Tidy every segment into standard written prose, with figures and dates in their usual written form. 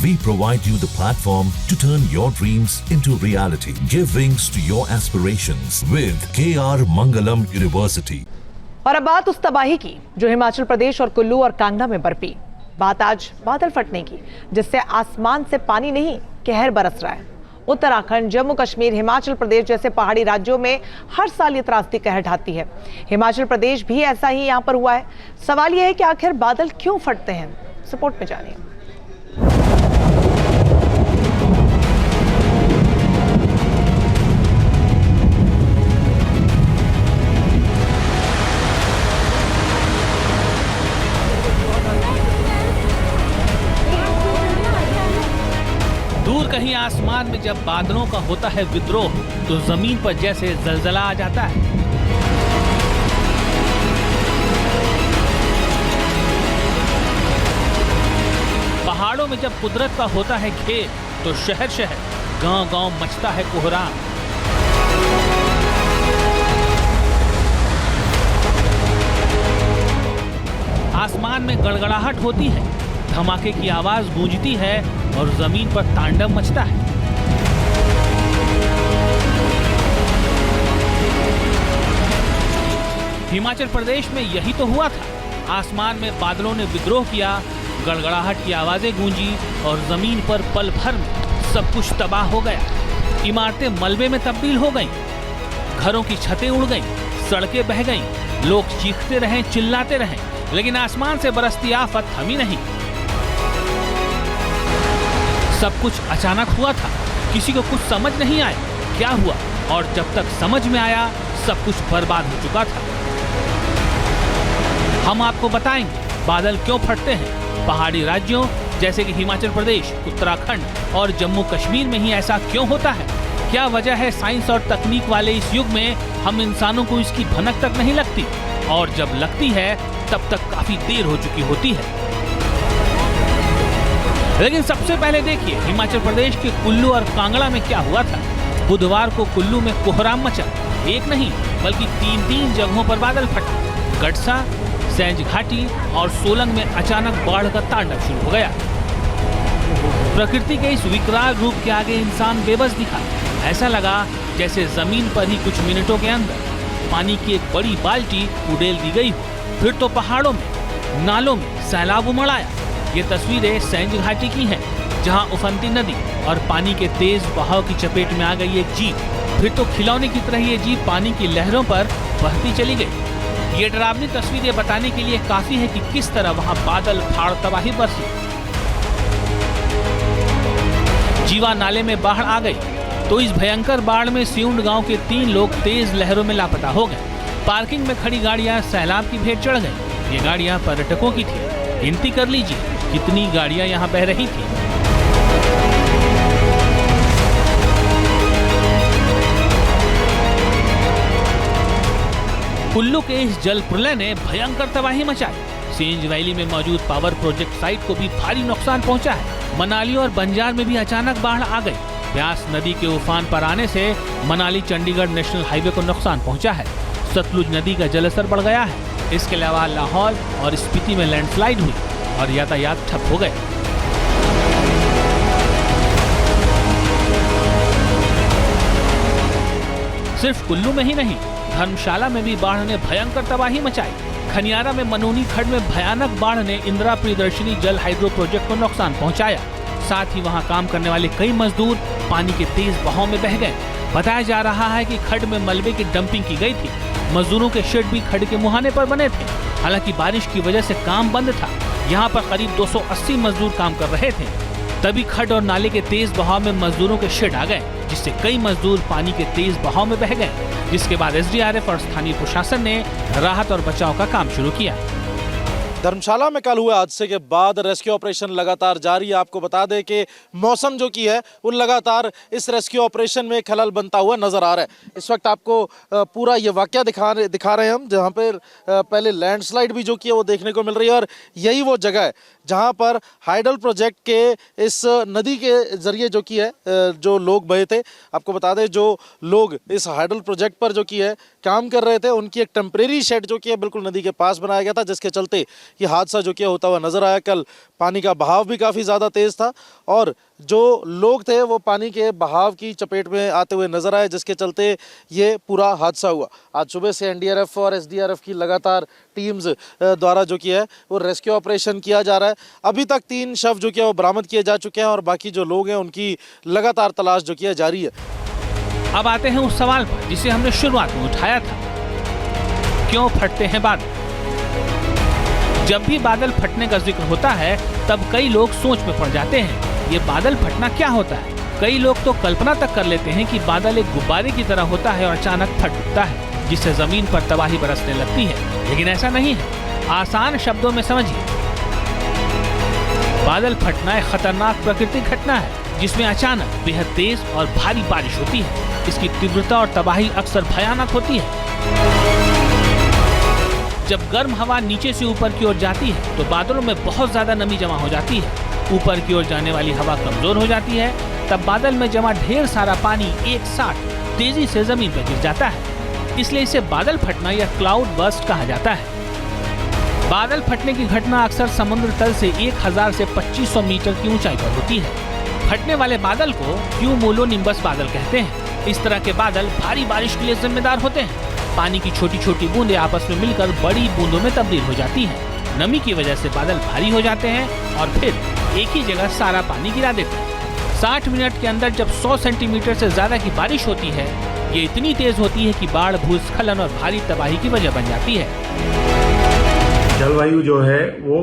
We provide you the platform to turn your dreams into reality. Give wings to your aspirations with KR Mangalam University. और अब बात उस तबाही की जो हिमाचल प्रदेश और कुल्लू और कांगड़ा में बरपी। बात आज बादल फटने की, जिससे आसमान से पानी नहीं कहर बरस रहा है। उत्तराखंड, जम्मू कश्मीर, हिमाचल प्रदेश जैसे पहाड़ी राज्यों में हर साल ये त्रासदी कहर ढाती है। हिमाचल प्रदेश भी ऐसा ही यहाँ पर हुआ है। सवाल यह है कि आखिर बादल क्यों फटते हैं? रिपोर्ट में जानिए। दूर कहीं आसमान में जब बादलों का होता है विद्रोह, तो जमीन पर जैसे जलजला आ जाता है। पहाड़ों में जब कुदरत का होता है घेर, तो शहर शहर, गांव गांव मचता है कोहराम। आसमान में गड़गड़ाहट होती है, धमाके की आवाज गूंजती है और जमीन पर तांडव मचता है। हिमाचल प्रदेश में यही तो हुआ था। आसमान में बादलों ने विद्रोह किया, गड़गड़ाहट की आवाजें गूंजी और जमीन पर पल भर में सब कुछ तबाह हो गया। इमारतें मलबे में तब्दील हो गईं, घरों की छतें उड़ गईं, सड़कें बह गईं, लोग चीखते रहे, चिल्लाते रहे, लेकिन आसमान से बरसती आफत थमी नहीं। सब कुछ अचानक हुआ था, किसी को कुछ समझ नहीं आया क्या हुआ, और जब तक समझ में आया सब कुछ बर्बाद हो चुका था। हम आपको बताएंगे बादल क्यों फटते हैं। पहाड़ी राज्यों जैसे कि हिमाचल प्रदेश, उत्तराखंड और जम्मू कश्मीर में ही ऐसा क्यों होता है? क्या वजह है साइंस और तकनीक वाले इस युग में हम इंसानों को इसकी भनक तक नहीं लगती, और जब लगती है तब तक काफी देर हो चुकी होती है। लेकिन सबसे पहले देखिए हिमाचल प्रदेश के कुल्लू और कांगड़ा में क्या हुआ था। बुधवार को कुल्लू में कोहराम मचा। एक नहीं बल्कि तीन जगहों पर बादल फटे। गड़सा, सैंज घाटी और सोलंग में अचानक बाढ़ का तांडव शुरू हो गया। प्रकृति के इस विकराल रूप के आगे इंसान बेबस दिखा। ऐसा लगा जैसे जमीन पर ही कुछ मिनटों के अंदर पानी की एक बड़ी बाल्टी उड़ेल दी गई हो। फिर तो पहाड़ों में, नालों में सैलाब उमड़ आया। ये तस्वीरें सैंज घाटी की हैं, जहां उफनती नदी और पानी के तेज बहाव की चपेट में आ गई एक जीप। फिर तो खिलौने की तरह ये जीप पानी की लहरों पर बहती चली गई। ये डरावनी तस्वीरें बताने के लिए काफी है कि किस तरह वहां बादल फाड़ तबाही बरसी। जीवा नाले में बाढ़ आ गई, तो इस भयंकर बाढ़ में सिउंड गांव के 3 लोग तेज लहरों में लापता हो गए। पार्किंग में खड़ी गाड़ियां सैलाब की भेंट चढ़ गई। ये गाड़ियां पर्यटकों की थी। गिनती कर लीजिए कितनी गाड़ियां यहां बह रही थी। कुल्लू के इस जल प्रलय ने भयंकर तबाही मचाई। सेंज वैली में मौजूद पावर प्रोजेक्ट साइट को भी भारी नुकसान पहुंचा है। मनाली और बंजार में भी अचानक बाढ़ आ गई। ब्यास नदी के उफान पर आने से मनाली चंडीगढ़ नेशनल हाईवे को नुकसान पहुंचा है। सतलुज नदी का जलस्तर बढ़ गया है। इसके अलावा लाहौल और स्पीति में लैंडस्लाइड हुई और यातायात ठप हो गए। सिर्फ कुल्लू में ही नहीं, धर्मशाला में भी बाढ़ ने भयंकर तबाही मचाई। खनियारा में मनूनी खड्ड में भयानक बाढ़ ने इंदिरा प्रियदर्शनी जल हाइड्रो प्रोजेक्ट को नुकसान पहुंचाया। साथ ही वहां काम करने वाले कई मजदूर पानी के तेज बहाव में बह गए। बताया जा रहा है कि खड्ड में मलबे की डंपिंग की गई थी। मजदूरों के शेड भी खड्ड के मुहाने पर बने थे। हालांकि बारिश की वजह से काम बंद था। यहाँ पर करीब 280 मजदूर काम कर रहे थे। तभी खड्ड और नाले के तेज बहाव में मजदूरों के शेड आ गए, जिससे कई मजदूर पानी के तेज बहाव में बह गए। जिसके बाद एसडीआरएफ और स्थानीय प्रशासन ने राहत और बचाव का काम शुरू किया। धर्मशाला में कल हुए हादसे के बाद रेस्क्यू ऑपरेशन लगातार जारी है। आपको बता दें कि मौसम जो की है वो लगातार इस रेस्क्यू ऑपरेशन में खलल बनता हुआ नजर आ रहा है। इस वक्त आपको पूरा ये वाकया दिखा रहे हैं हम, जहाँ पर पहले लैंडस्लाइड भी जो की है वो देखने को मिल रही है। और यही वो जगह है जहां पर हाइडल प्रोजेक्ट के इस नदी के जरिए जो की है जो लोग बहे थे। आपको बता दें जो लोग इस हाइडल प्रोजेक्ट पर जो की है काम कर रहे थे, उनकी एक टेम्परेरी शेड जो की है बिल्कुल नदी के पास बनाया गया था, जिसके चलते ये हादसा जो किया होता हुआ नजर आया। कल पानी का बहाव भी काफ़ी ज़्यादा तेज़ था और जो लोग थे वो पानी के बहाव की चपेट में आते हुए नजर आए, जिसके चलते ये पूरा हादसा हुआ। आज सुबह से एनडीआरएफ और एसडीआरएफ की लगातार टीम्स द्वारा जो किया है वो रेस्क्यू ऑपरेशन किया जा रहा है। अभी तक 3 शव जो किया वो बरामद किए जा चुके हैं और बाकी जो लोग हैं उनकी लगातार तलाश जो किया जारी है। अब आते हैं उस सवाल पर जिसे हमने शुरुआत में उठाया था, क्यों फटते हैं बादल? जब भी बादल फटने का जिक्र होता है तब कई लोग सोच में पड़ जाते हैं, ये बादल फटना क्या होता है? कई लोग तो कल्पना तक कर लेते हैं कि बादल एक गुब्बारे की तरह होता है और अचानक फट उठता है, जिससे जमीन पर तबाही बरसने लगती है। लेकिन ऐसा नहीं है। आसान शब्दों में समझिए, बादल फटना एक खतरनाक प्राकृतिक घटना है जिसमें अचानक बेहद तेज और भारी बारिश होती है। इसकी तीव्रता और तबाही अक्सर भयानक होती है। जब गर्म हवा नीचे से ऊपर की ओर जाती है तो बादलों में बहुत ज्यादा नमी जमा हो जाती है। ऊपर की ओर जाने वाली हवा कमजोर हो जाती है, तब बादल में जमा ढेर सारा पानी एक साथ तेजी से जमीन पर गिर जाता है। इसलिए इसे बादल फटना या क्लाउड बर्स्ट कहा जाता है। बादल फटने की घटना अक्सर समुद्र तल से 1000 से 2500 मीटर की ऊंचाई पर होती है। फटने वाले बादल को क्यूमुलोनिम्बस बादल कहते हैं। इस तरह के बादल भारी बारिश के लिए जिम्मेदार होते हैं। पानी की छोटी छोटी बूंदें आपस में मिलकर बड़ी बूंदों में तब्दील हो जाती हैं। नमी की वजह से बादल भारी हो जाते हैं और फिर एक ही जगह सारा पानी गिरा देते हैं। 60 मिनट के अंदर जब 100 सेंटीमीटर से ज्यादा की बारिश होती है, ये इतनी तेज होती है कि बाढ़, भूस्खलन और भारी तबाही की वजह बन जाती है। जलवायु जो है वो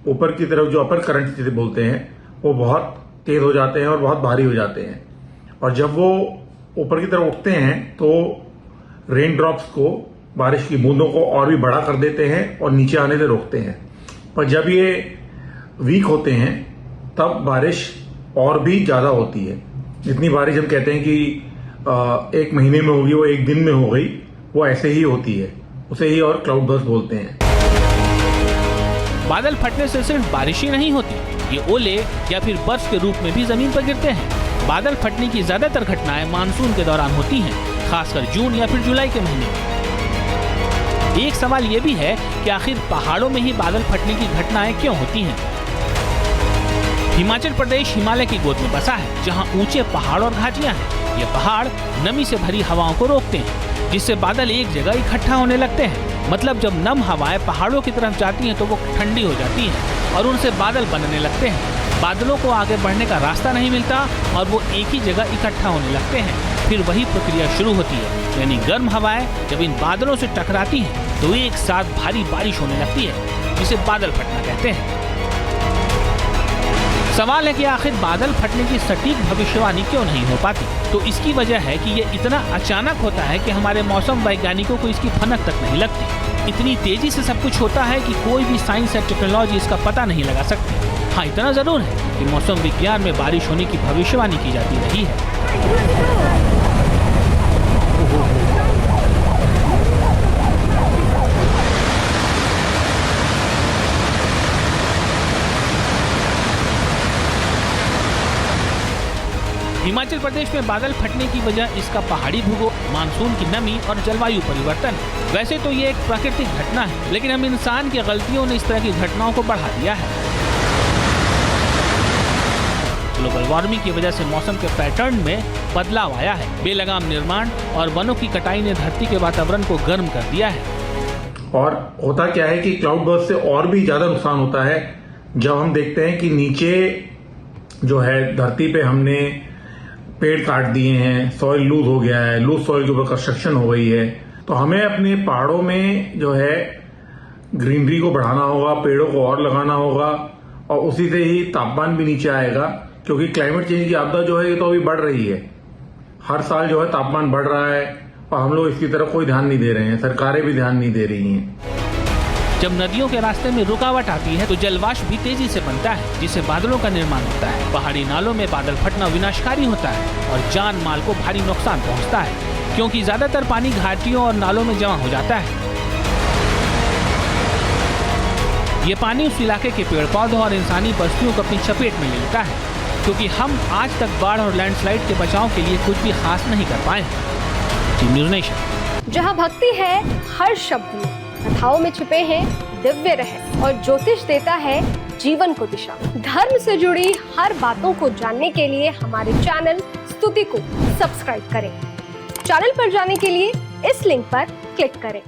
ऊपर की तरफ जो अपर करंट जिसे बोलते हैं वो बहुत तेज हो जाते हैं और बहुत भारी हो जाते हैं, और जब वो ऊपर की तरफ उठते हैं तो रेन ड्रॉप्स को, बारिश की बूंदों को और भी बड़ा कर देते हैं और नीचे आने से रोकते हैं। पर जब ये वीक होते हैं तब बारिश और भी ज्यादा होती है। जितनी बारिश हम कहते हैं कि एक महीने में होगी वो एक दिन में हो गई, वो ऐसे ही होती है। उसे ही और क्लाउड बर्स्ट बोलते हैं। बादल फटने से सिर्फ बारिश ही नहीं होती, ये ओले या फिर बर्फ के रूप में भी जमीन पर गिरते हैं। बादल फटने की ज्यादातर घटनाएं मानसून के दौरान होती हैं, खासकर जून या फिर जुलाई के महीने में। एक सवाल ये भी है कि आखिर पहाड़ों में ही बादल फटने की घटनाएं क्यों होती हैं? हिमाचल प्रदेश हिमालय की गोद में बसा है, जहां ऊंचे पहाड़ और घाटियां हैं। ये पहाड़ नमी से भरी हवाओं को रोकते हैं, जिससे बादल एक जगह इकट्ठा होने लगते हैं। मतलब जब नम हवाएं पहाड़ों की तरफ जाती हैं तो वो ठंडी हो जाती हैं और उनसे बादल बनने लगते हैं। बादलों को आगे बढ़ने का रास्ता नहीं मिलता और वो एक ही जगह इकट्ठा होने लगते हैं। फिर वही प्रक्रिया शुरू होती है, यानी गर्म हवाएं जब इन बादलों से टकराती हैं तो एक साथ भारी बारिश होने लगती है, जिसे बादल फटना कहते हैं। सवाल है कि आखिर बादल फटने की सटीक भविष्यवाणी क्यों नहीं हो पाती? तो इसकी वजह है कि ये इतना अचानक होता है कि हमारे मौसम वैज्ञानिकों को इसकी भनक तक नहीं लगती। इतनी तेजी से सब कुछ होता है कि कोई भी साइंस या टेक्नोलॉजी इसका पता नहीं लगा सकती। हाँ, इतना जरूर है कि मौसम विज्ञान में बारिश होने की भविष्यवाणी की जाती रही है। हिमाचल प्रदेश में बादल फटने की वजह इसका पहाड़ी भूगोल, मानसून की नमी और जलवायु परिवर्तन है। वैसे तो ये एक प्राकृतिक घटना है, लेकिन हम इंसान की गलतियों ने इस तरह की घटनाओं को बढ़ा दिया है। ग्लोबल वार्मिंग की वजह से मौसम के पैटर्न में बदलाव आया है। बेलगाम निर्माण और वनों की कटाई ने धरती के वातावरण को गर्म कर दिया है। और होता क्या है कि क्लाउड बर्स्ट से और भी ज्यादा नुकसान होता है जब हम देखते हैं कि नीचे जो है धरती पे हमने पेड़ काट दिए हैं, सॉइल लूज हो गया है, लूज सॉइल के ऊपर कंस्ट्रक्शन हो गई है। तो हमें अपने पहाड़ों में जो है ग्रीनरी को बढ़ाना होगा, पेड़ों को और लगाना होगा, और उसी से ही तापमान भी नीचे आएगा। क्योंकि क्लाइमेट चेंज की आपदा जो है ये तो अभी बढ़ रही है। हर साल जो है तापमान बढ़ रहा है और हम लोग इसकी तरफ कोई ध्यान नहीं दे रहे हैं, सरकारें भी ध्यान नहीं दे रही हैं। जब नदियों के रास्ते में रुकावट आती है तो जलवाष्प भी तेजी से बनता है, जिससे बादलों का निर्माण होता है। पहाड़ी नालों में बादल फटना विनाशकारी होता है और जान माल को भारी नुकसान पहुंचता है, क्योंकि ज्यादातर पानी घाटियों और नालों में जमा हो जाता है। ये पानी उस इलाके के पेड़ पौधों और इंसानी बस्तियों को अपनी चपेट में ले लेता है, क्योंकि हम आज तक बाढ़ और लैंडस्लाइड के बचाव के लिए कुछ भी खास नहीं कर पाए हैं। Team news nation. जहां भक्ति है हर शब्द में, कथाओं में छिपे हैं दिव्य रहस्य और ज्योतिष देता है जीवन को दिशा। धर्म से जुड़ी हर बातों को जानने के लिए हमारे चैनल स्तुति को सब्सक्राइब करें। चैनल पर जाने के लिए इस लिंक पर क्लिक करें।